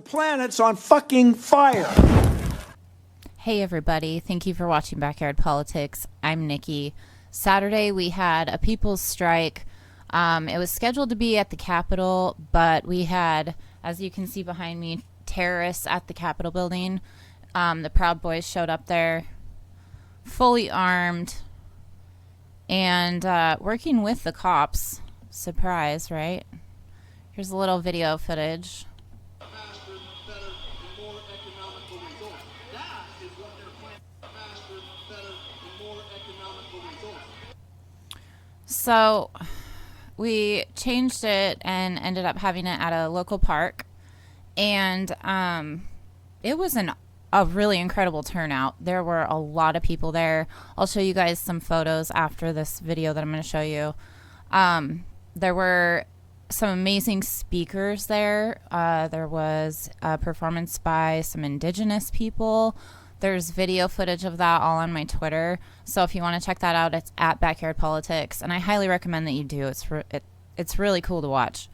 planet's on fucking fire. Hey everybody, thank you for watching Backyard Politics. I'm Nikki. Saturday we had a people's strike. It was scheduled to be at the Capitol, but we had, as you can see behind me, terrorists at the Capitol building. The Proud Boys showed up there, fully armed, and working with the cops. Surprise, right? Here's a little video footage. So we changed it and ended up having it at a local park, and it was a really incredible turnout. There were a lot of people there. I'll show you guys some photos after this video that I'm going to show you. There were some amazing speakers there. There was a performance by some indigenous people. There's video footage of that all on my Twitter. So if you want to check that out, it's at Backyard Politics, and I highly recommend that you do. It's really cool to watch.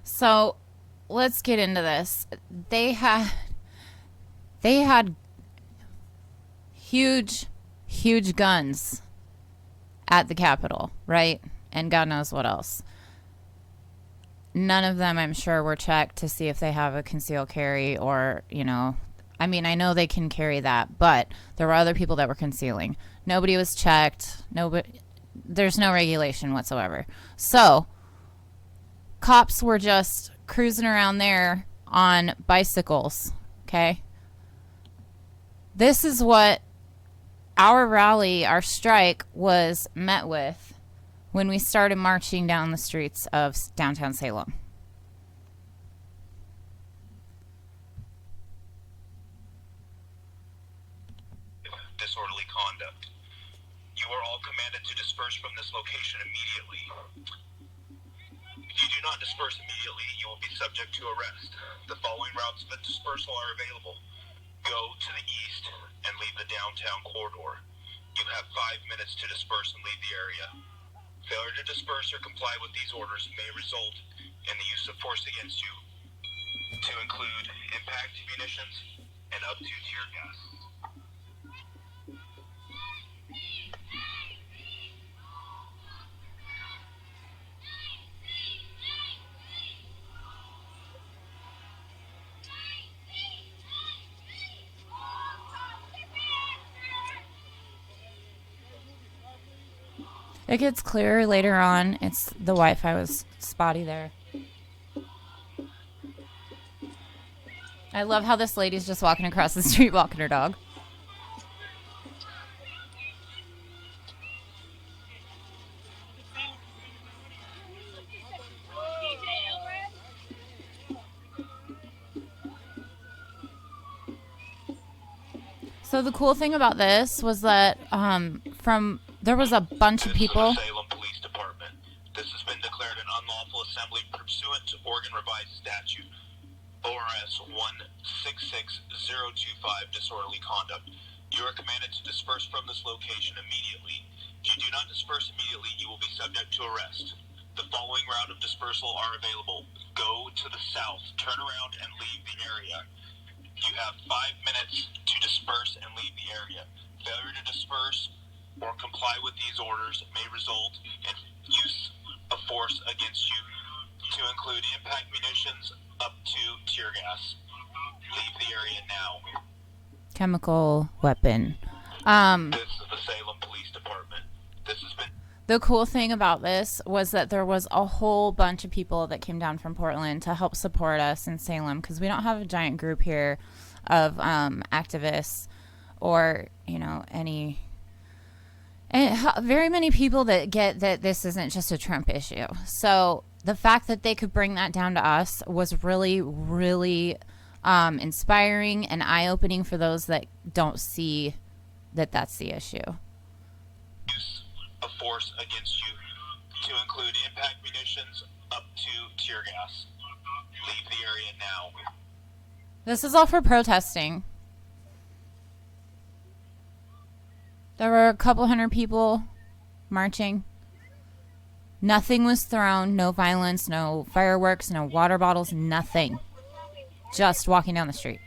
So let's get into this. They had huge guns at the Capitol, right? And God knows what else. None of them, I'm sure, were checked to see if they have a concealed carry or, I mean, I know they can carry that, but there were other people that were concealing. Nobody was checked. There's no regulation whatsoever. So cops were just cruising around there on bicycles, okay? This is what our rally, our strike, was met with when we started marching down the streets of downtown Salem. Disorderly conduct. You are all commanded to disperse from this location immediately. If you do not disperse immediately, you will be subject to arrest. The following routes of dispersal are available. Go to the east and leave the downtown corridor. You have 5 minutes to disperse and leave the area. Failure to disperse or comply with these orders may result in the use of force against you, to include impact munitions and up to tear gas. It gets clearer later on. The Wi-Fi was spotty there. I love how this lady's just walking across the street walking her dog. So the cool thing about this was that there was a bunch of people. Salem Police Department. This has been declared an unlawful assembly pursuant to Oregon Revised Statute ORS 166025, disorderly conduct. You are commanded to disperse from this location immediately. If you do not disperse immediately, you will be subject to arrest. The following route of dispersal are available. Go to the south, turn around, and leave the area. You have 5 minutes to disperse and leave the area. Failure to disperse or comply with these orders may result in use of force against you, to include impact munitions up to tear gas. Leave the area now. Chemical weapon. This is the Salem Police Department. This has been... The cool thing about this was that there was a whole bunch of people that came down from Portland to help support us in Salem, because we don't have a giant group here of activists or, very many people that get that this isn't just a Trump issue. So the fact that they could bring that down to us was really, really inspiring and eye-opening for those that don't see that that's the issue. Use of force against you, to include impact munitions up to tear gas. Leave the area now. This is all for protesting. There were a couple hundred people marching. Nothing was thrown, no violence, no fireworks, no water bottles, nothing. Just walking down the street.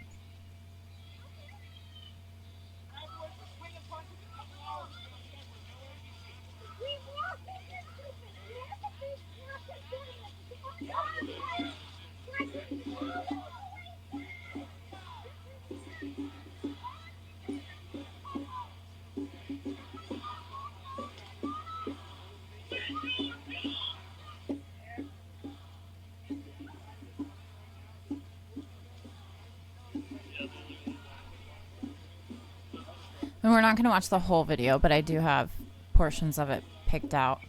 And we're not going to watch the whole video, but I do have portions of it picked out.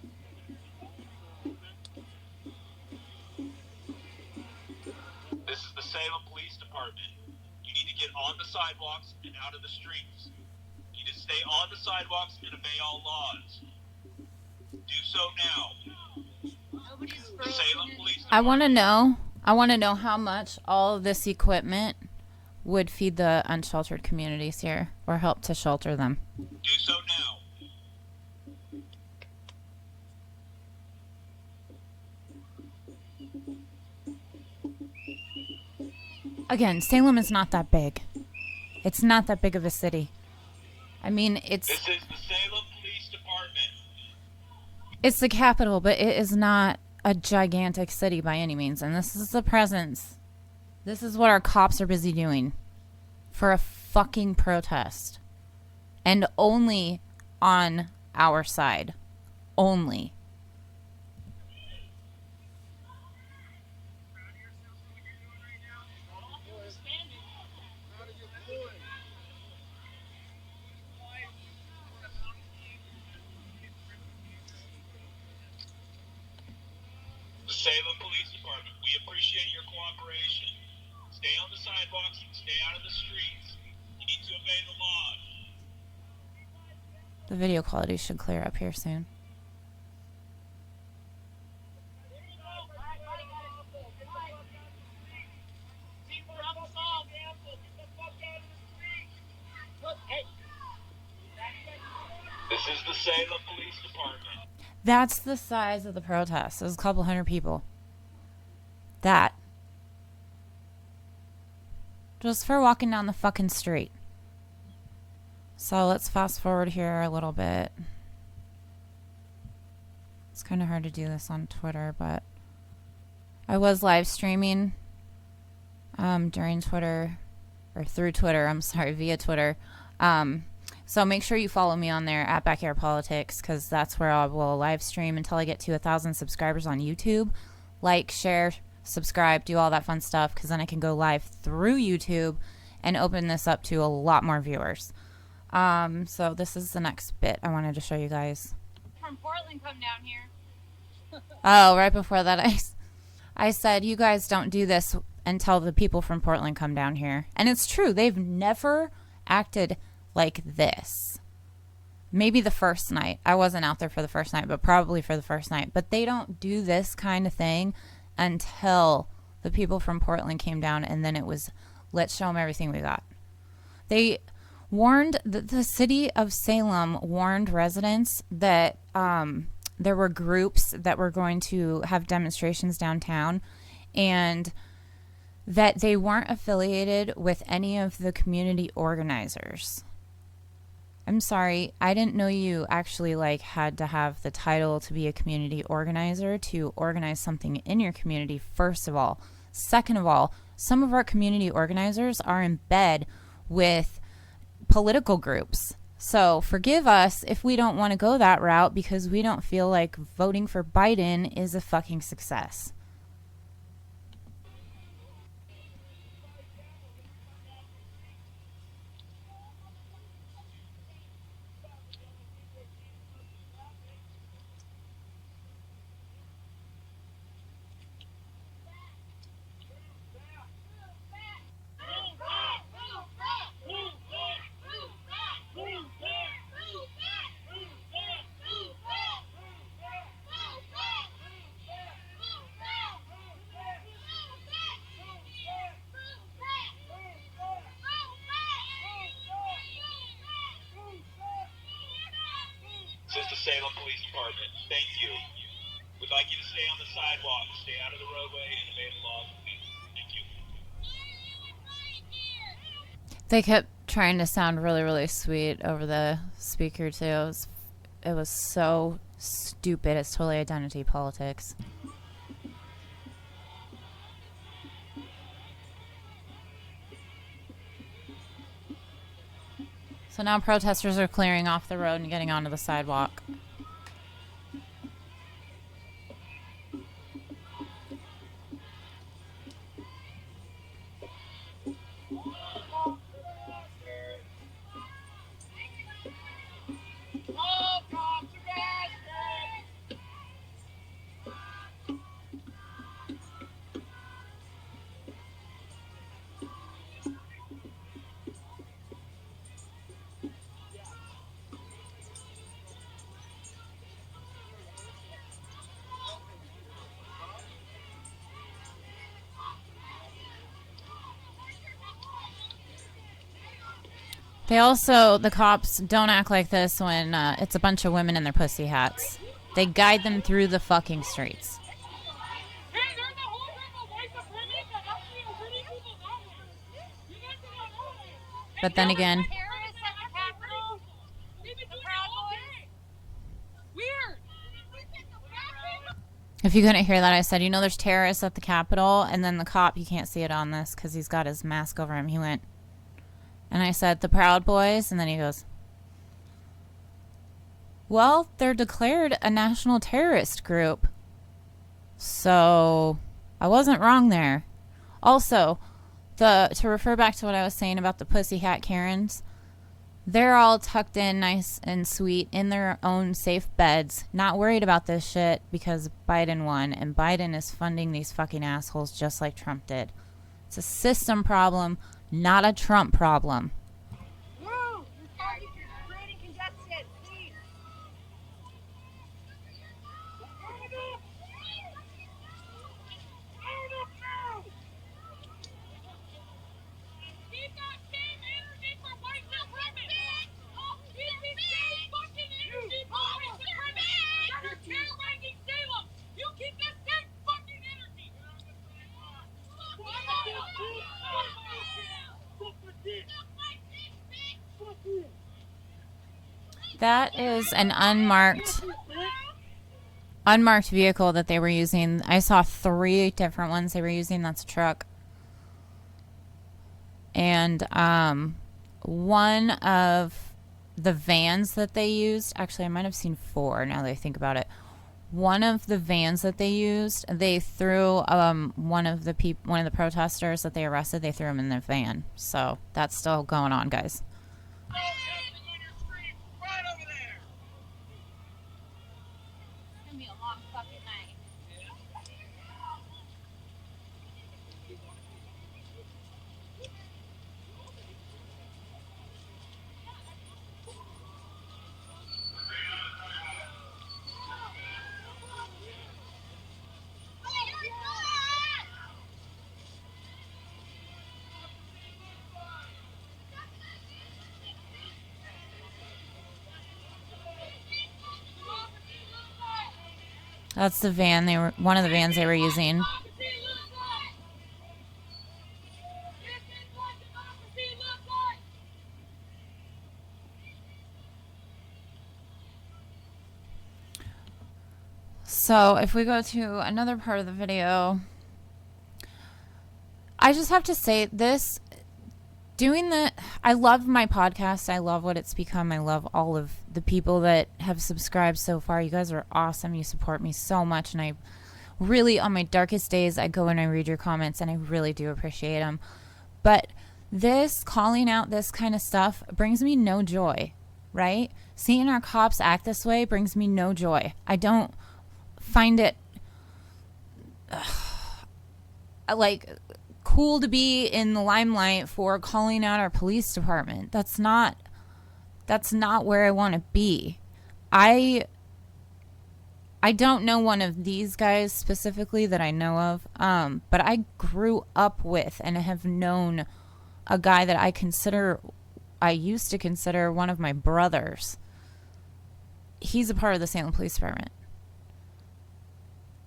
This is the Salem Police Department. You need to get on the sidewalks and out of the streets. You need to stay on the sidewalks and obey all laws. Do so now. The Salem Police Department. I want to know how much all of this equipment would feed the unsheltered communities here or help to shelter them. Do so now. Again, Salem is not that big. It's not that big of a city. I mean, it's This is the Salem Police Department. it's the capital, but it is not a gigantic city by any means. And this is the presence. This is what our cops are busy doing for a fucking protest. And only on our side. Only. The Salem Police Department, we appreciate your cooperation. Stay on the sidewalks and stay out of the streets. You need to obey the law. The video quality should clear up here soon. This is the Salem Police Department. That's the size of the protest. It was a couple hundred people. That. Just for walking down the fucking street. So let's fast forward here a little bit. It's kind of hard to do this on Twitter, but I was live streaming during Twitter, or through Twitter, I'm sorry, via Twitter. So make sure you follow me on there at Backyard Politics, because that's where I will live stream until I get to 1,000 subscribers on YouTube. Like, share, subscribe, do all that fun stuff, because then I can go live through YouTube and open this up to a lot more viewers. So this is the next bit I wanted to show you guys. From Portland come down here. Oh, right before that, I said, you guys don't do this until the people from Portland come down here. And it's true. They've never acted like this. Maybe the first night. I wasn't out there for the first night, but probably for the first night. But they don't do this kind of thing until the people from Portland came down, and then it was, let's show them everything we got. They warned, the city of Salem warned residents that there were groups that were going to have demonstrations downtown, and that they weren't affiliated with any of the community organizers. I'm sorry, I didn't know you actually had to have the title to be a community organizer to organize something in your community, first of all. Second of all, some of our community organizers are in bed with political groups. So forgive us if we don't want to go that route because we don't feel like voting for Biden is a fucking success. This is the Salem Police Department. Thank you. would like you to stay on the sidewalk, stay out of the roadway, and obey the laws. Thank you. They kept trying to sound really, really sweet over the speaker too. It was so stupid. It's totally identity politics. So now protesters are clearing off the road and getting onto the sidewalk. They also, the cops don't act like this when it's a bunch of women in their pussy hats. They guide them through the fucking streets. But then again, if you couldn't hear that, I said, you know, there's terrorists at the Capitol, and then the cop, you can't see it on this because he's got his mask over him. He went, and I said, the Proud Boys, and then he goes, well, they're declared a national terrorist group. So I wasn't wrong there. Also, to refer back to what I was saying about the Pussy Hat Karens, they're all tucked in nice and sweet in their own safe beds, not worried about this shit because Biden won, and Biden is funding these fucking assholes just like Trump did. It's a system problem, not a Trump problem. Whoa! You're creating congestion, please. Keep that same energy for white supremacy! Keep the same fucking energy for white supremacy! You're terrorizing Salem! You keep the same fucking energy! That is an unmarked vehicle that they were using. I saw 3 different ones they were using. That's a truck. And one of the vans that they used, actually I might have seen 4 now that I think about it. One of the vans that they used, they threw one of the protesters that they arrested, they threw him in the van. So that's still going on, guys. It's gonna be a long fucking night. That's the van one of the vans they were using. So if we go to another part of the video, I just have to say this, I love my podcast. I love what it's become. I love all of the people that have subscribed so far. You guys are awesome. You support me so much. And I really, on my darkest days, I go and I read your comments and I really do appreciate them. But this, calling out this kind of stuff brings me no joy, right? Seeing our cops act this way brings me no joy. I don't find it like cool to be in the limelight for calling out our police department. That's not where I want to be. I don't know one of these guys specifically that I know of, but I grew up with and have known a guy that I used to consider one of my brothers. He's a part of the Salem Police Department.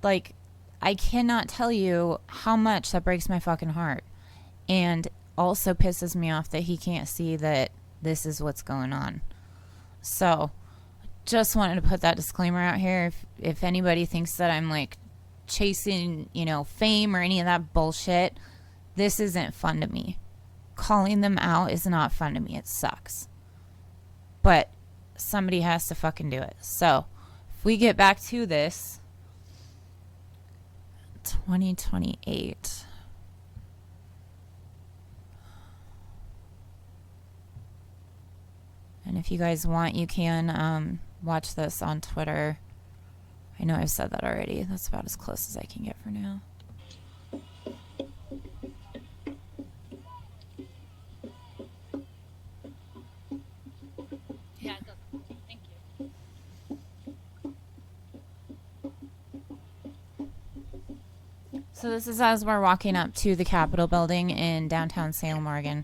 like, I cannot tell you how much that breaks my fucking heart. And also pisses me off that he can't see that this is what's going on. So, just wanted to put that disclaimer out here. If anybody thinks that I'm like chasing, you know, fame or any of that bullshit, this isn't fun to me. Calling them out is not fun to me. It sucks. But somebody has to fucking do it. So, if we get back to this, 2028. And if you guys want, you can watch this on Twitter. I know I've said that already. That's about as close as I can get for now. Yeah, it does. Thank you. So this is as we're walking up to the Capitol building in downtown Salem, Oregon.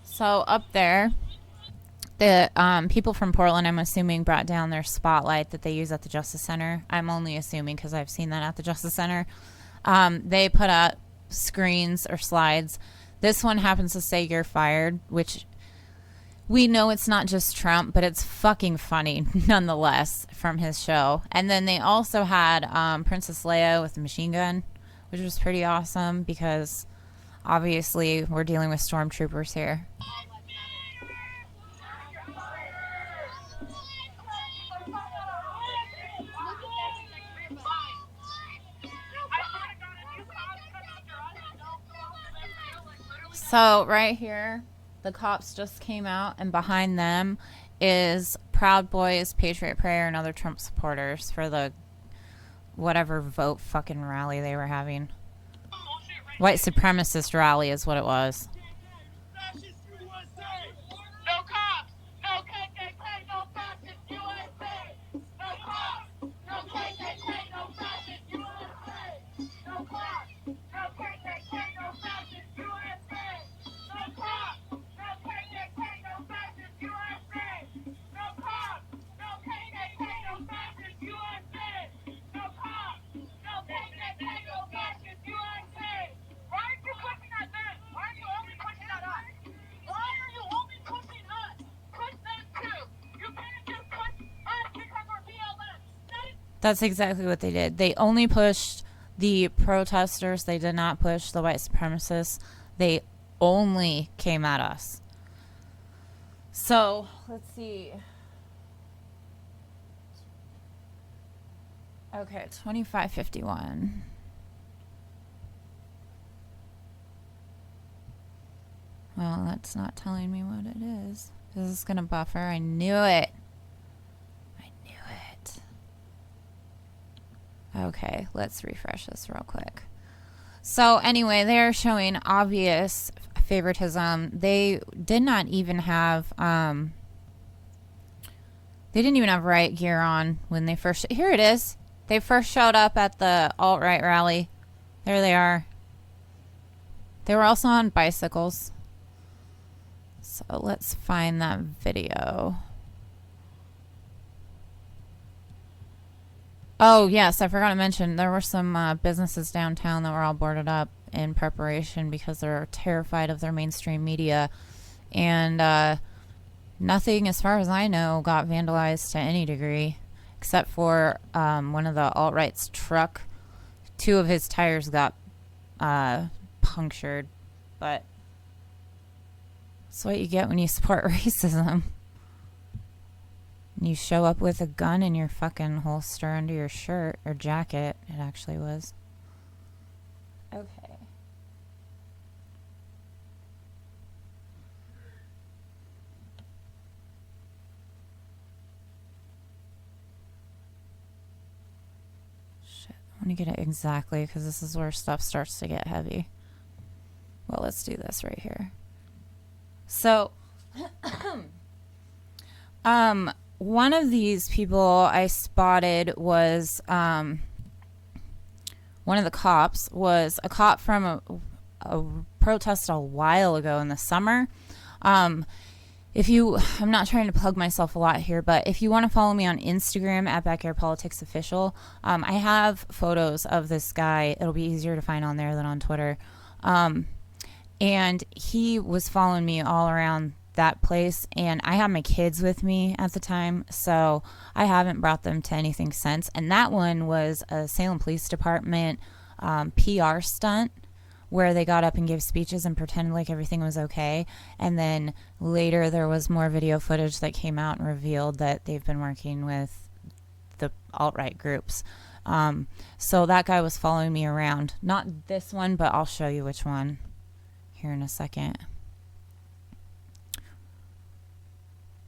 So up there, the people from Portland, I'm assuming, brought down their spotlight that they use at the Justice Center. I'm only assuming because I've seen that at the Justice Center. They put up screens or slides. This one happens to say "You're fired," which we know it's not just Trump, but it's fucking funny nonetheless from his show. And then they also had Princess Leia with the machine gun, which was pretty awesome because obviously we're dealing with stormtroopers here. So right here, the cops just came out, and behind them is Proud Boys, Patriot Prayer, and other Trump supporters for the whatever vote fucking rally they were having. White supremacist rally is what it was. No cops! No KKK! No fascist USA! No cops! No KKK! No fascist USA! No cops! No KKK! No fascist USA! No cops! No KKK! No fascist USA! No cops! No KKK! No fascist USA! No cops! No KKK! No fascist USA! Why aren't you pushing at them? Why are you only pushing at us? Why are you only pushing us? Push them too. You can't just push us because we're BLM. That is That's exactly what they did. They only pushed the protesters. They did not push the white supremacists. They only came at us. So, let's see. Okay, 2551. Well, that's not telling me what it is. Is this going to buffer? I knew it. I knew it. Okay, let's refresh this real quick. So anyway, they're showing obvious favoritism. They did not even have they didn't even have riot gear on when they first here it is. They first showed up at the alt-right rally. There they are. They were also on bicycles. So let's find that video. Oh, yes, I forgot to mention there were some businesses downtown that were all boarded up in preparation because they're terrified of their mainstream media. And nothing, as far as I know, got vandalized to any degree, except for one of the alt-right's truck. 2 of his tires got punctured. But that's what you get when you support racism. You show up with a gun in your fucking holster under your shirt or jacket. It actually was. Okay. Shit. I want to get it exactly because this is where stuff starts to get heavy. Well, let's do this right here. So, one of these people I spotted was one of the cops was a cop from a protest a while ago in the summer. I'm not trying to plug myself a lot here, but if you want to follow me on Instagram at Backyard Politics Official, I have photos of this guy. It'll be easier to find on there than on Twitter. And he was following me all around that place, and I had my kids with me at the time, so I haven't brought them to anything since. And that one was a Salem Police Department PR stunt where they got up and gave speeches and pretended like everything was okay. And then later there was more video footage that came out and revealed that they've been working with the alt-right groups. So that guy was following me around. Not this one, but I'll show you which one here in a second.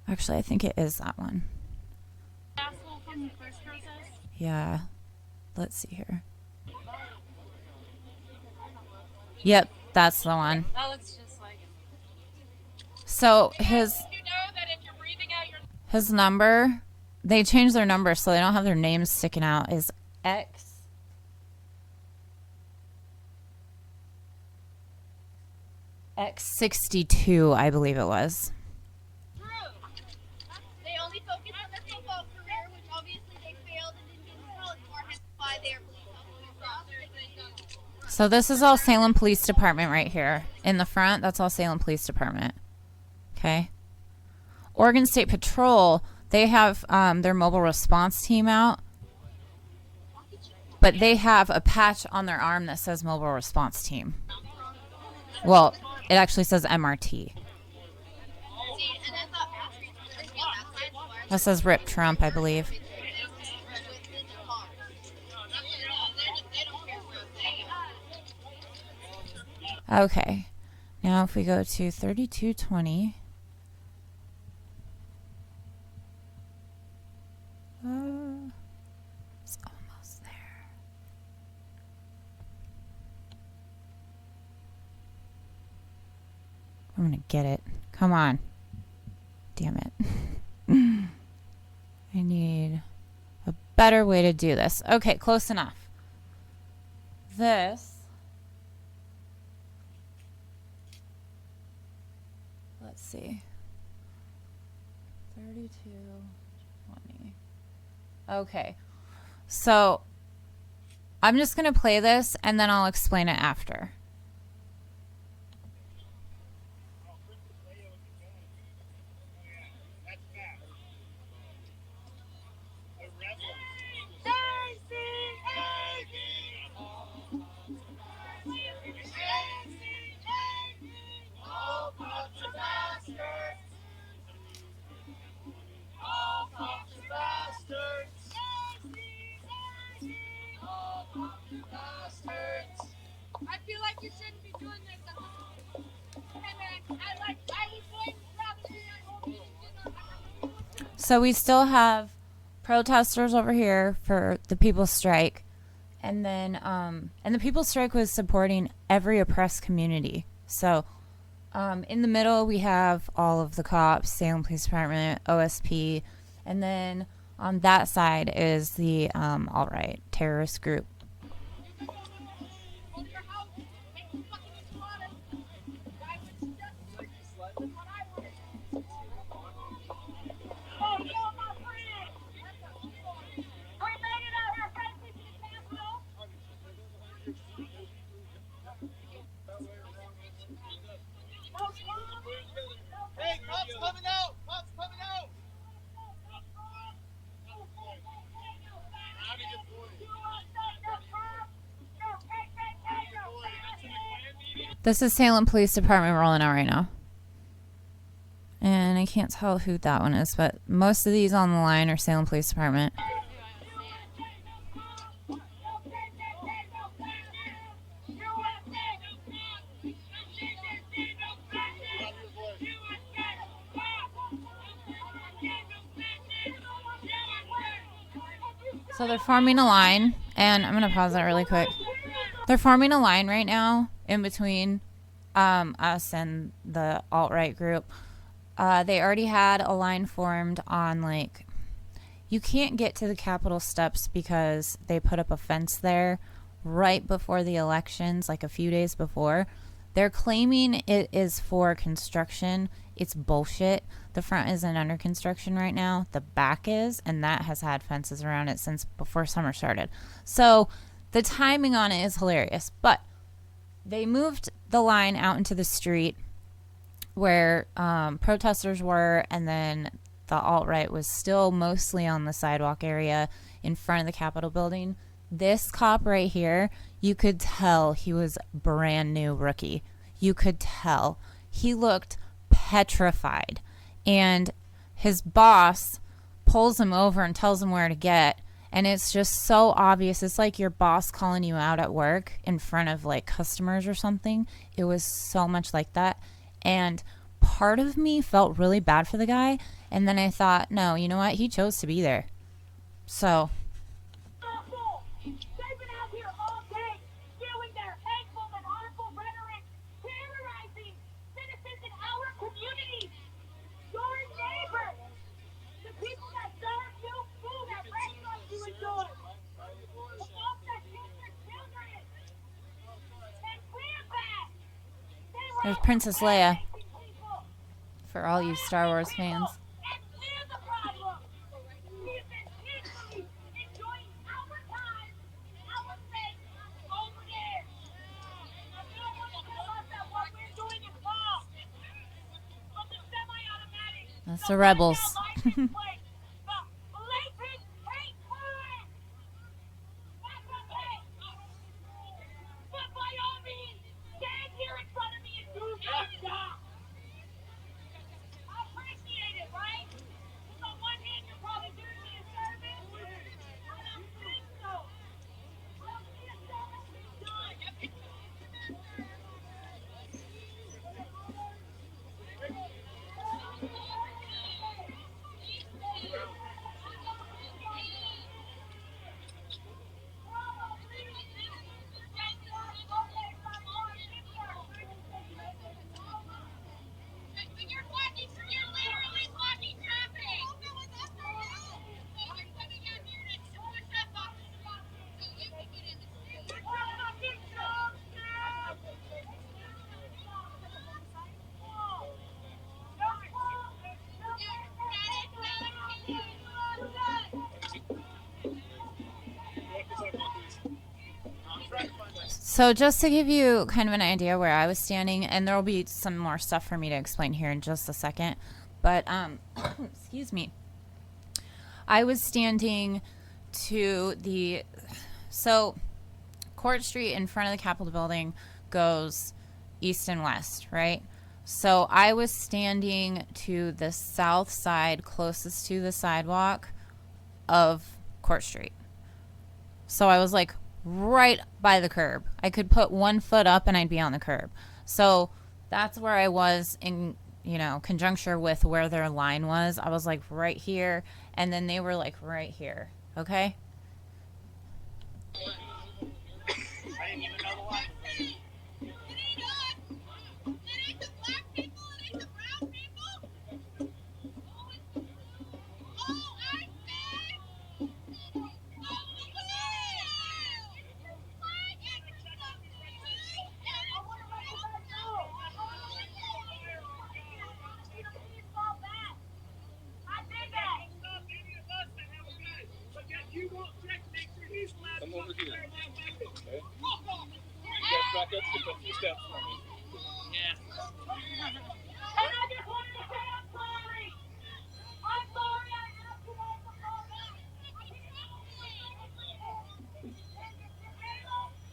Actually, I think it is that one. Asshole from the first protest? Yeah. Let's see here. Yep, that's the one. That looks just like him. So his You know that if you're breathing out your his number, they changed their number so they don't have their names sticking out, is X62, I believe it was. through. They only focus on their football career, which obviously they failed and didn't get into college for, hence why they are police officers. So this is all Salem Police Department right here. In the front, that's all Salem Police Department. Okay. Oregon State Patrol, they have their mobile response team out. But they have a patch on their arm that says mobile response team. Well, it actually says MRT. See, and I thought That says Rip Trump, I believe. Okay. Now if we go to 3220. It's almost there. I'm gonna get it. Come on. Damn it. I need a better way to do this. Okay, close enough. This. Let's see. 3220. Okay. So I'm just going to play this and then I'll explain it after. I feel like you shouldn't be doing this. Hey man, I was going to So we still have protesters over here for the People's Strike. And then and the People's Strike was supporting every oppressed community. So in the middle we have all of the cops, Salem Police Department, OSP, and then on that side is the alt-right terrorist group. Hey, cops coming out! Cops coming out! This is Salem Police Department rolling out right now. And I can't tell who that one is, but most of these on the line are Salem Police Department. So they're forming a line, and I'm going to pause that really quick. They're forming a line right now in between us and the alt-right group. They already had a line formed on, like, you can't get to the Capitol steps because they put up a fence there right before the elections, like a few days before. They're claiming it is for construction. It's bullshit. The front isn't under construction right now. The back is, and that has had fences around it since before summer started. So the timing on it is hilarious. But they moved the line out into the street where protesters were, and then the alt-right was still mostly on the sidewalk area in front of the Capitol building. This cop right here, you could tell he was brand new rookie. You could tell. He looked petrified. And his boss pulls him over and tells him where to get. And it's just so obvious. It's like your boss calling you out at work in front of like customers or something. It was so much like that. And part of me felt really bad for the guy. And then I thought, no, you know what? He chose to be there. So Awful. They've been out here all day, spewing their hateful and harmful rhetoric, terrorizing citizens in our community, your neighbors, the people that serve you food at restaurants you enjoy, the folks that teach their children. And we're back. They were there's Princess Leia amazing people. for all you Star Wars fans. And we're the problem. We've been peacefully enjoying our time, our space over there. And you don't want to tell us that what we're doing is wrong. But the semi-automatic, That's the rebels. license plate, the blatant hate crime. That's okay. But by all means, stand here in front of me and do your job. I appreciate it, right? On one hand, you're probably doing me a service. I don't think so. I don't see a service being done. You're blocking, you're literally blocking traffic. I'm coming out here to push up on so you can get in the street. You're fucking dumb, So just to give you kind of an idea where I was standing, and there will be some more stuff for me to explain here in just a second, but excuse me, I was standing to the, so Court Street in front of the Capitol building goes east and west, right? So I was standing to the south side closest to the sidewalk of Court Street. So I was like right by the curb. I could put 1 foot up and I'd be on the curb. So that's where I was in, you know, conjuncture with where their line was. I was like right here, and then they were like right here. Okay? I didn't even know the line. It ain't us. It ain't the black people. It ain't the brown people. Oh, I said. Oh, I did that. Stop any of us that have a gun, but yet you won't check to make sure he's allowed to Come over here. carry that weapon. Okay. Walk off. You guys back up, take a few steps for me. Yeah. And I just wanted to say I'm sorry. I'm sorry I asked you all to call back.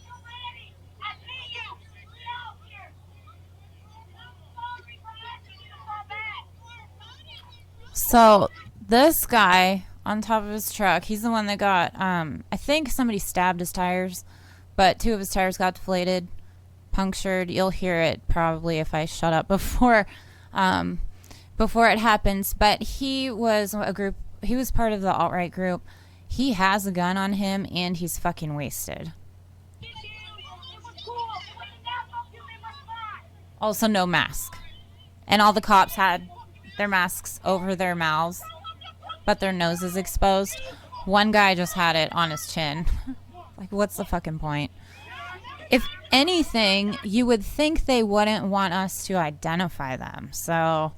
You're ready. I see you. Get out here. I'm sorry for asking you to call back. So this guy on top of his truck, he's the one that got, I think somebody stabbed his tires, but 2 of his tires got deflated, punctured. You'll hear it probably if I shut up before it happens. But he was he was part of the alt-right group. He has a gun on him, and he's fucking wasted. It was cool. When the national human was fine. Also, no mask. And all the cops had their masks over their mouths, but their nose is exposed. One guy just had it on his chin. Like, what's the fucking point? If anything, you would think they wouldn't want us to identify them. So,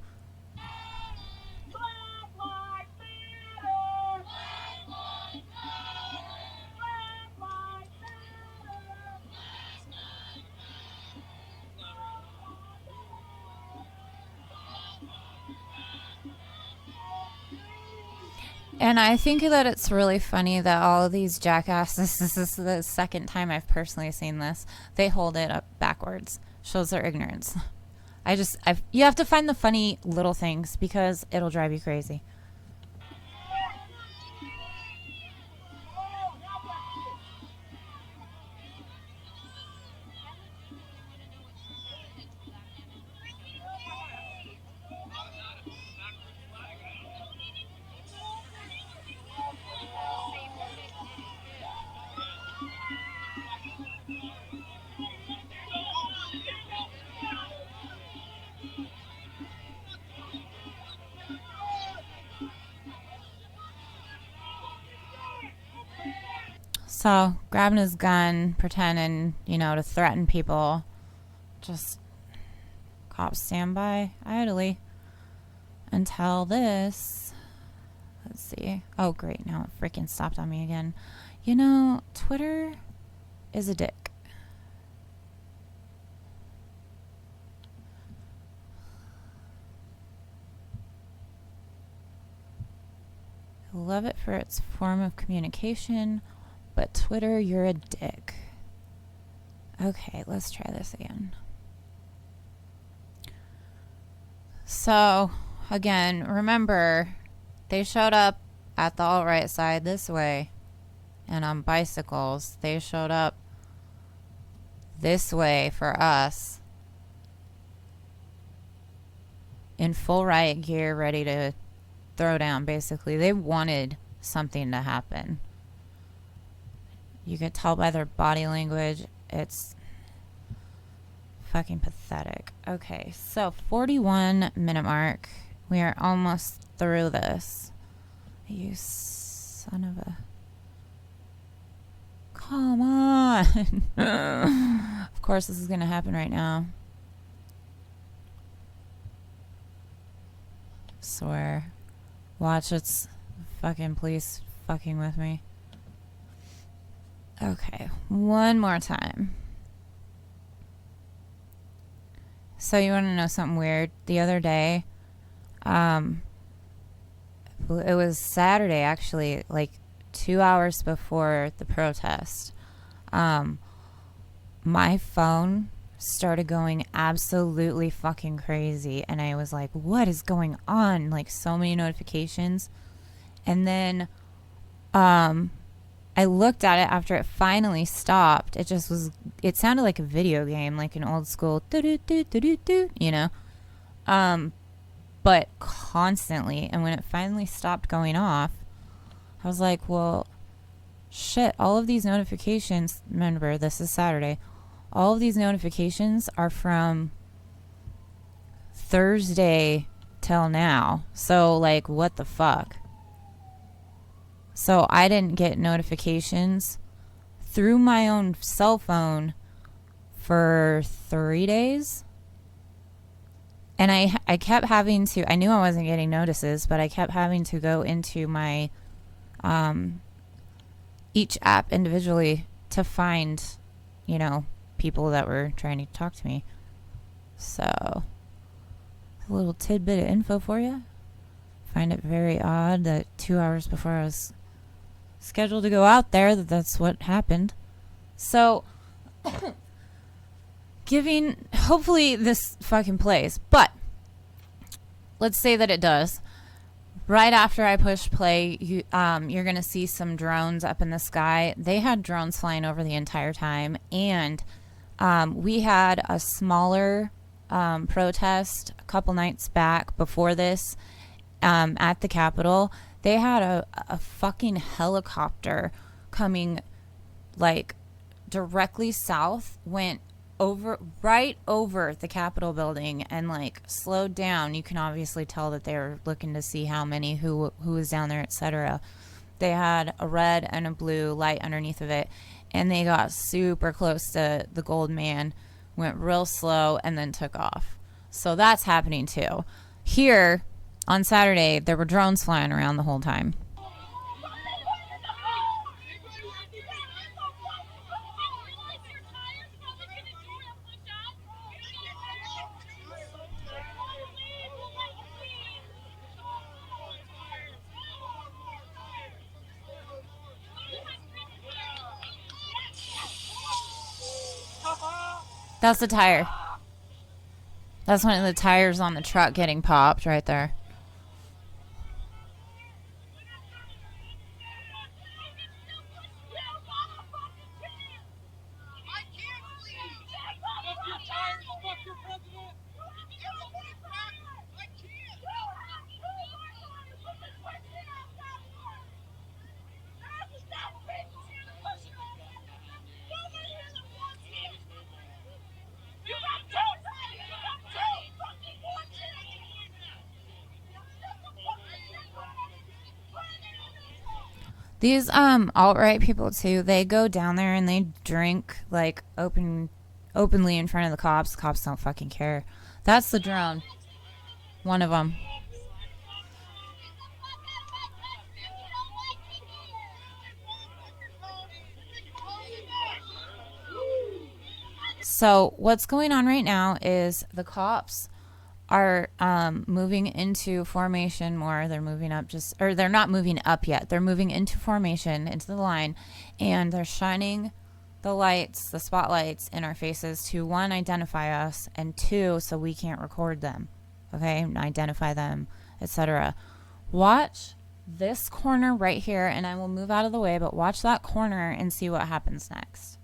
and I think that it's really funny that all of these jackasses, this is the second time I've personally seen this, they hold it up backwards. Shows their ignorance. You have to find the funny little things because it'll drive you crazy. So, grabbing his gun, pretending, to threaten people. Just cops stand by idly until this. Let's see. Oh, great. Now it freaking stopped on me again. Twitter is a dick. I love it for its form of communication. But Twitter, you're a dick. Okay, let's try this again. So, again, remember, they showed up at the alt-right side this way. And on bicycles, they showed up this way for us. In full riot gear, ready to throw down, basically. They wanted something to happen. You could tell by their body language. It's fucking pathetic. Okay, so 41-minute mark. We are almost through this. You son of a... Come on. Of course this is going to happen right now. Swear. Watch, it's fucking police fucking with me. Okay, one more time. So you want to know something weird? The other day, it was Saturday actually, like 2 hours before the protest. My phone started going absolutely fucking crazy, and I was like, what is going on? Like, so many notifications. And then, I looked at it after it finally stopped. It sounded like a video game, like an old school do-do-do-do-do-do, but constantly. And when it finally stopped going off, I was like, well, shit, all of these notifications, remember, this is Saturday, all of these notifications are from Thursday till now. So, like, what the fuck? So I didn't get notifications through my own cell phone for 3 days. And I kept having to, I knew I wasn't getting notices, but I kept having to go into my, each app individually to find, people that were trying to talk to me. So, a little tidbit of info for you. Find it very odd that 2 hours before I was scheduled to go out there, that's what happened. So, hopefully this fucking plays, but let's say that it does. Right after I push play, you're going to see some drones up in the sky. They had drones flying over the entire time, and we had a smaller protest a couple nights back before this at the Capitol. They had a fucking helicopter coming, like, directly south, went right over the Capitol building and like slowed down. You can obviously tell that they were looking to see how many, who was down there, etc. They had a red and a blue light underneath of it, and they got super close to the gold man, went real slow, and then took off. So that's happening too. Here on Saturday, there were drones flying around the whole time. That's the tire. That's one of the tires on the truck getting popped right there. These alt-right people too, they go down there and they drink like openly in front of the cops. The cops don't fucking care. That's the drone. One of them. So what's going on right now is the cops are moving into formation more. They're moving up they're not moving up yet. They're moving into formation, into the line, and they're shining the lights, the spotlights in our faces to, one, identify us, and two, so we can't record them, okay, identify them, etc. Watch this corner right here, and I will move out of the way, but watch that corner and see what happens next.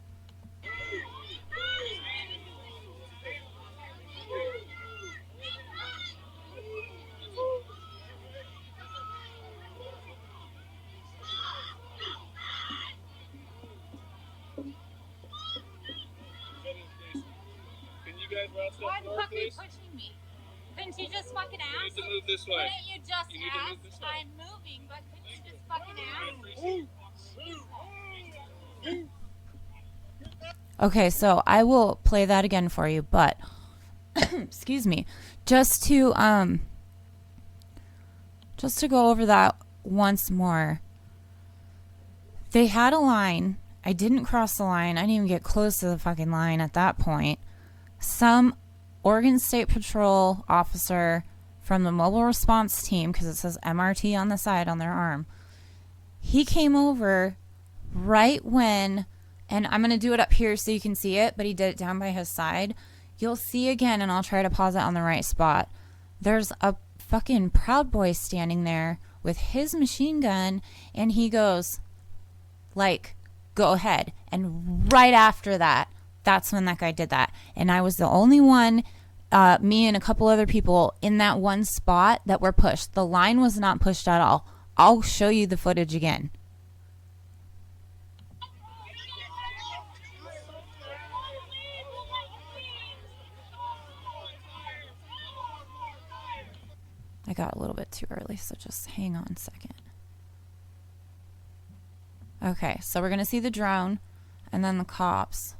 Why the fuck are you pushing me? Couldn't you just fucking ask? You need to move this way. Couldn't you just You need to ask? move this way. I'm moving, but couldn't you just fucking ask? Okay, so I will play that again for you, but excuse me, just to go over that once more. They had a line. I didn't cross the line. I didn't even get close to the fucking line at that point. Some Oregon State Patrol officer from the mobile response team, because it says MRT on the side on their arm, he came over right when, and I'm going to do it up here so you can see it, but he did it down by his side. You'll see again, and I'll try to pause it on the right spot. There's a fucking Proud Boy standing there with his machine gun, and he goes, like, go ahead. And right after that, that's when that guy did that. And I was the only one, me and a couple other people in that one spot that were pushed. The line was not pushed at all. I'll show you the footage again. I got a little bit too early, so just hang on a second. Okay, so we're going to see the drone and then the cops.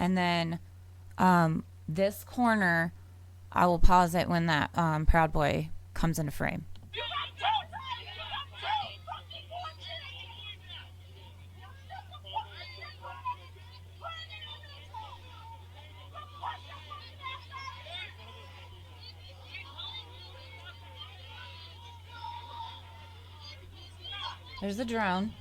And then this corner, I will pause it when that Proud Boy comes into frame. There's the drone.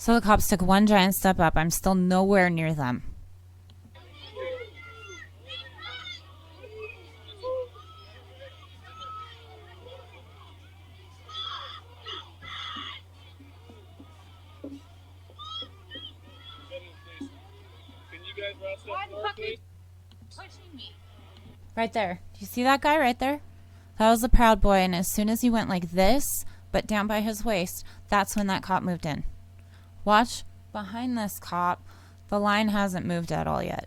So the cops took one giant step up. I'm still nowhere near them. Can you guys route Why that the north, fuck are you please? pushing me? Right there. Do you see that guy right there? That was the Proud Boy, and as soon as he went like this, but down by his waist, that's when that cop moved in. Watch behind this cop. The line hasn't moved at all yet.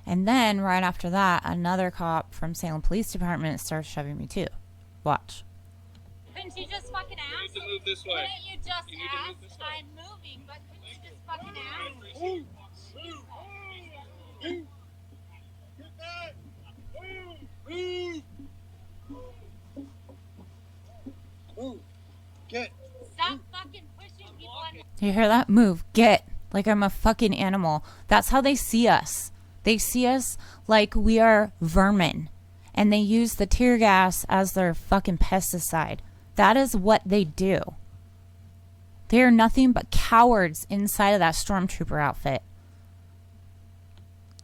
And then right after that, another cop from Salem Police Department starts shoving me too. Watch. Couldn't you just fucking You ask? need to move this way. Couldn't you just You need to move ask? this way. I'm moving, but couldn't you just fucking ask? Get. Stop fucking pushing people on You hear that? Move. Get. Like I'm a fucking animal. That's how they see us. They see us like we are vermin. And they use the tear gas as their fucking pesticide. That is what they do. They are nothing but cowards inside of that stormtrooper outfit.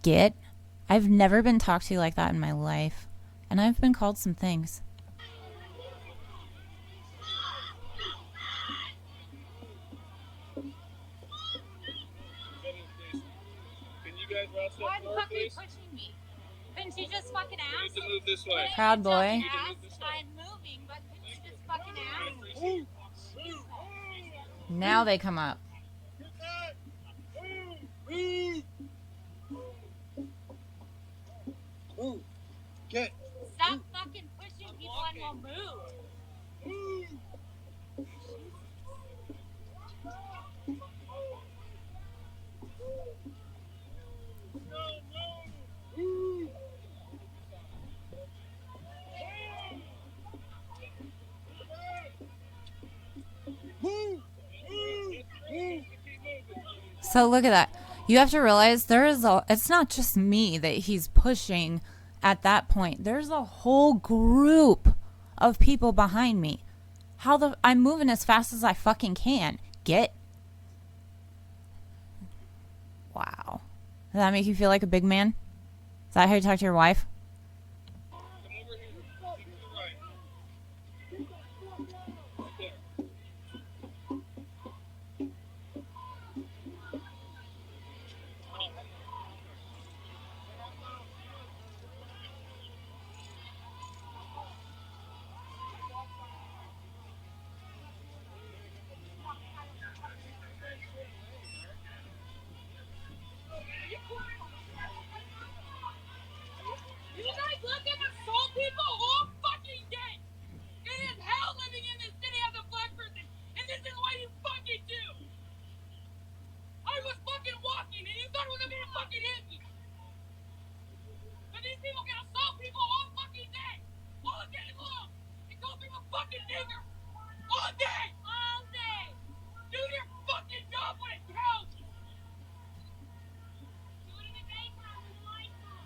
Get. I've never been talked to like that in my life. And I've been called some things. Can you guys route Why that the forward, fuck are you please? pushing me? Couldn't you just fucking You ask? need to move this way. Couldn't you Proud just Boy. ask? I'm moving, but couldn't you just fucking ask? Now they come up. Get. Stop fucking pushing people and we'll move. So look at that. You have to realize it's not just me that he's pushing at that point. There's a whole group of people behind me. I'm moving as fast as I fucking can. Get. Wow. Does that make you feel like a big man? Is that how you talk to your wife? Come over here. Take to the right. Right there. You guys let them assault people all fucking day. It is hell living in this city as a black person, and this is what you fucking do. I was fucking walking, and you thought it was gonna fucking hit me. But these people can assault people all fucking day, all day long, and call people fucking niggers all day, all day. Do your fucking job when it counts. Do it in the daytime and nighttime.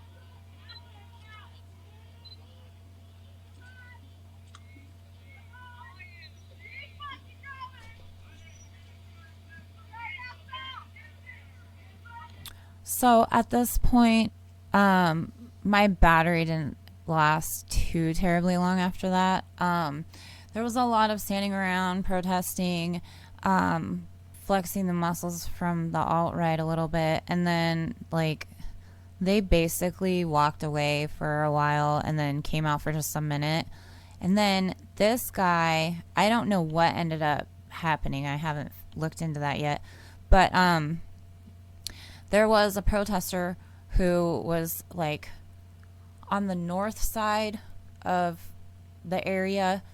So at this point, my battery didn't last too terribly long after that. There was a lot of standing around, protesting, flexing the muscles from the alt-right a little bit, and then like they basically walked away for a while and then came out for just a minute. And then this guy, I don't know what ended up happening. I haven't looked into that yet. But there was a protester who was like on the north side of the area.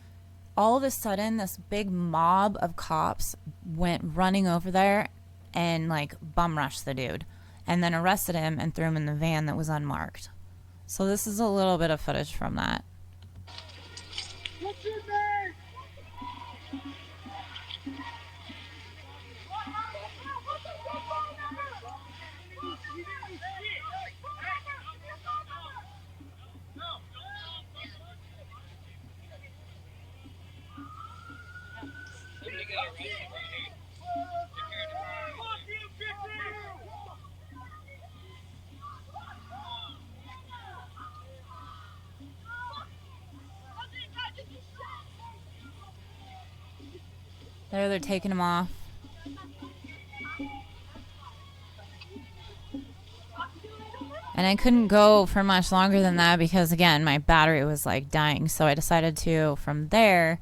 All of a sudden, this big mob of cops went running over there and like bum rushed the dude and then arrested him and threw him in the van that was unmarked. So this is a little bit of footage from that. What's your name? There, they're taking him off. And I couldn't go for much longer than that because, again, my battery was like dying. So I decided to, from there,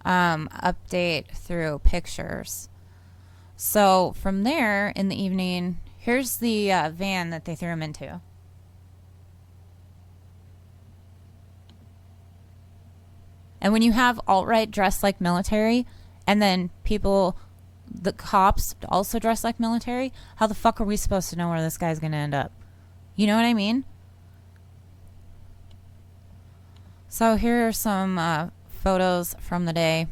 update through pictures. So from there, in the evening, here's the van that they threw him into. And when you have alt-right dressed like military, and then people, the cops, also dressed like military, how the fuck are we supposed to know where this guy's going to end up? You know what I mean? So here are some photos from the day.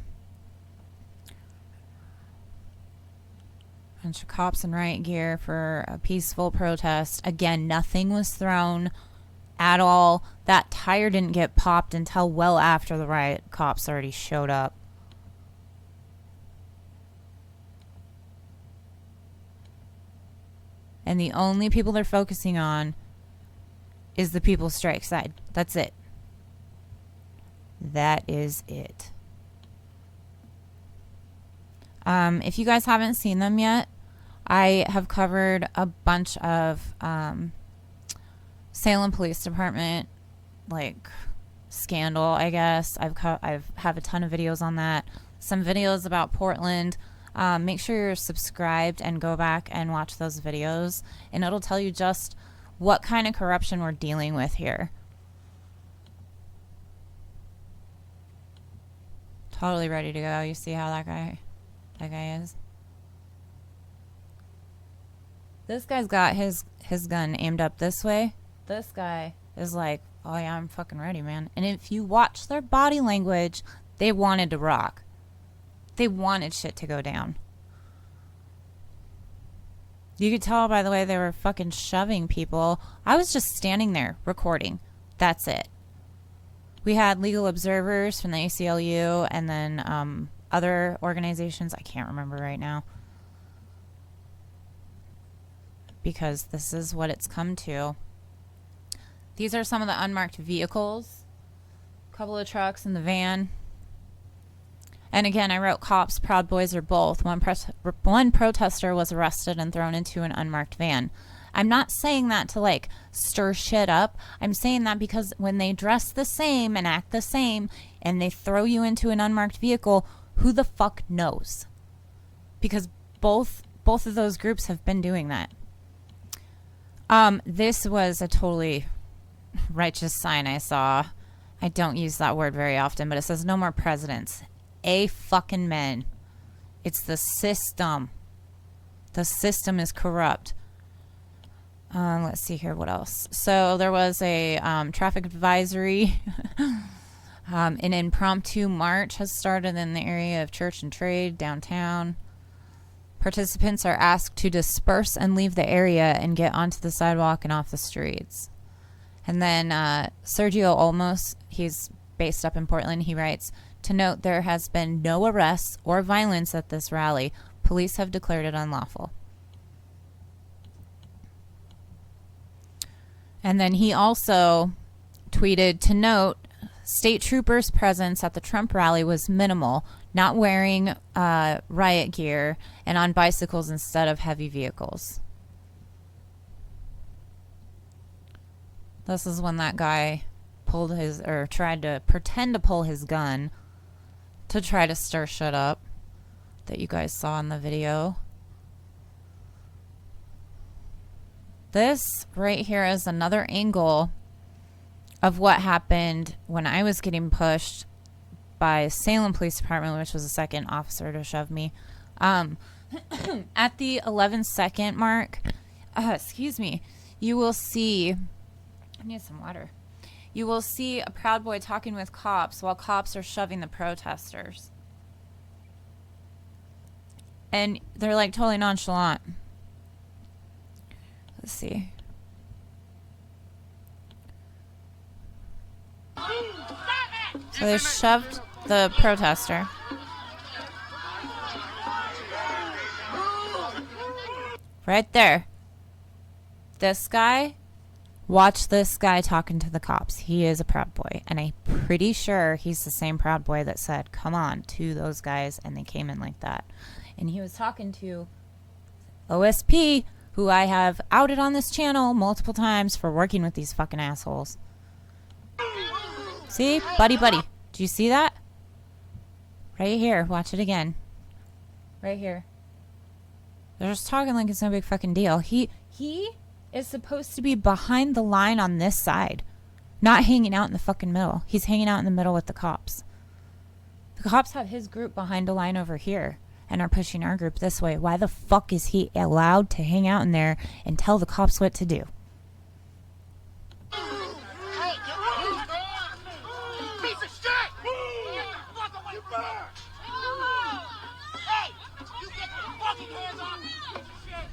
Bunch of cops in riot gear for a peaceful protest. Again, nothing was thrown at all. That tire didn't get popped until well after the riot cops already showed up. And the only people they're focusing on is the People's Strike side. That's it. That is it. If you guys haven't seen them yet, I have covered a bunch of Salem Police Department like scandal, I guess. I've have a ton of videos on that. Some videos about Portland. Make sure you're subscribed and go back and watch those videos, and it'll tell you just what kind of corruption we're dealing with here. Totally ready to go. You see how that guy is? This guy's got his gun aimed up this way. This guy is like, oh yeah, I'm fucking ready, man. And if you watch their body language, they wanted to rock. They wanted shit to go down. You could tell by the way they were fucking shoving people. I was just standing there recording. That's it. We had legal observers from the ACLU and then other organizations. I can't remember right now. Because this is what it's come to. These are some of the unmarked vehicles. A couple of trucks in the van. And again, I wrote cops, Proud Boys, or both. One protester was arrested and thrown into an unmarked van. I'm not saying that to like stir shit up. I'm saying that because when they dress the same and act the same and they throw you into an unmarked vehicle, who the fuck knows? Because both of those groups have been doing that. This was a totally righteous sign I saw. I don't use that word very often, but it says no more presidents. Fucking men. It's the system. The system is corrupt. Let's see here. What else? So there was a traffic advisory. An impromptu march has started in the area of Church and Trade downtown. Participants are asked to disperse and leave the area and get onto the sidewalk and off the streets. And then Sergio Olmos, he's based up in Portland, he writes, to note there has been no arrests or violence at this rally. Police have declared it unlawful. And then he also tweeted to note state troopers' presence at the Trump rally was minimal, not wearing riot gear and on bicycles instead of heavy vehicles. This is when that guy pulled his, or tried to pretend to pull his gun to try to stir shit up that you guys saw in the video. This right here is another angle of what happened when I was getting pushed by Salem Police Department, which was the second officer to shove me. At the 11-second mark, excuse me, you will see, I need some water. You will see a Proud Boy talking with cops while cops are shoving the protesters. And they're like totally nonchalant. Let's see. So they shoved the protester. Right there. This guy, watch this guy talking to the cops. He is a Proud Boy. And I'm pretty sure he's the same Proud Boy that said, come on, to those guys. And they came in like that. And he was talking to OSP, who I have outed on this channel multiple times for working with these fucking assholes. See? Buddy. Do you see that? Right here. Watch it again. Right here. They're just talking like it's no big fucking deal. He is supposed to be behind the line on this side. Not hanging out in the fucking middle. He's hanging out in the middle with the cops. The cops have his group behind a line over here and are pushing our group this way. Why the fuck is he allowed to hang out in there and tell the cops what to do? Hey, get rid of piece of shit! Get the fuck away from her! Hey, you get the fucking hands off me, piece of shit!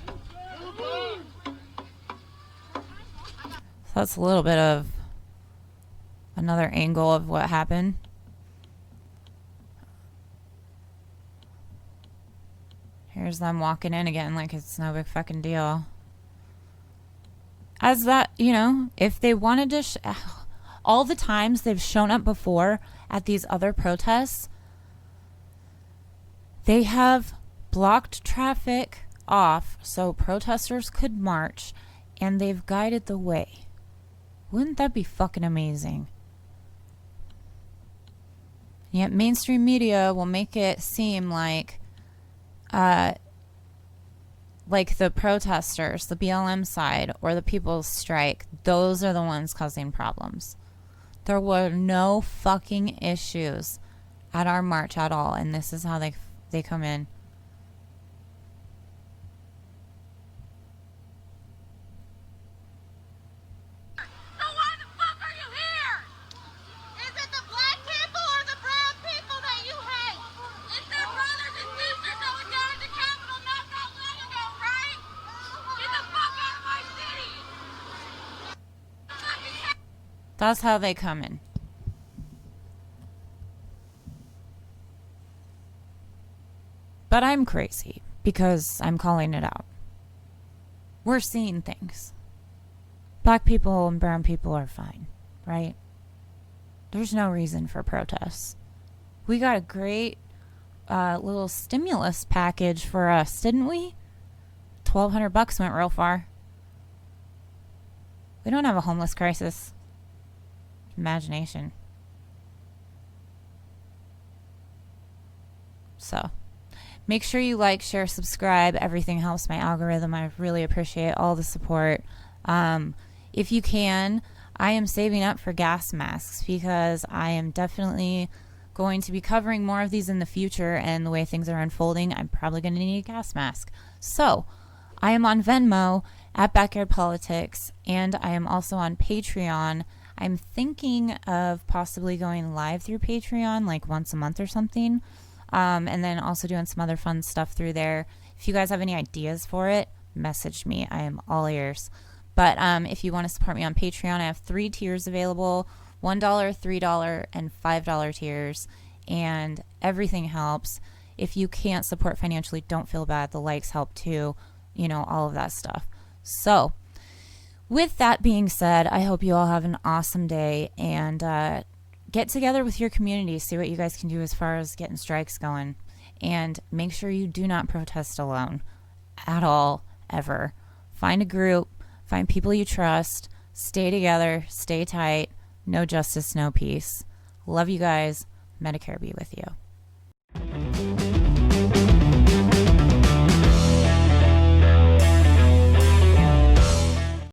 So that's a little bit of another angle of what happened. Here's them walking in again like it's no big fucking deal. As that, you know, if they wanted to... all the times they've shown up before at these other protests, they have blocked traffic off so protesters could march, and they've guided the way. Wouldn't that be fucking amazing? Yet mainstream media will make it seem like the protesters, the BLM side, or the people's strike, those are the ones causing problems. There were no fucking issues at our march at all, and this is how they come in. So why the fuck are you here? Is it the black people or the brown people that you hate? It's their brothers and sisters that were down at the Capitol not that long ago, right? Get the fuck out of my city! That's how they come in. But I'm crazy because I'm calling it out. We're seeing things. Black people and brown people are fine, right? There's no reason for protests. We got a great little stimulus package for us, didn't we? $1,200 went real far. We don't have a homeless crisis. Imagination. So, make sure you like, share, subscribe. Everything helps my algorithm. I really appreciate all the support. If you can, I am saving up for gas masks because I am definitely going to be covering more of these in the future, and the way things are unfolding, I'm probably going to need a gas mask. So, I am on Venmo at Backyard Politics, and I am also on Patreon. I'm thinking of possibly going live through Patreon like once a month or something, and then also doing some other fun stuff through there. If you guys have any ideas for it, message me. I am all ears. But if you want to support me on Patreon, I have 3 tiers available: $1, $3, and $5 tiers, and everything helps. If you can't support financially, don't feel bad. The likes help too, you know, all of that stuff. So, with that being said, I hope you all have an awesome day, and get together with your community, see what you guys can do as far as getting strikes going, and make sure you do not protest alone at all, ever. Find a group, find people you trust, stay together, stay tight. No justice, no peace. Love you guys. Medicare be with you.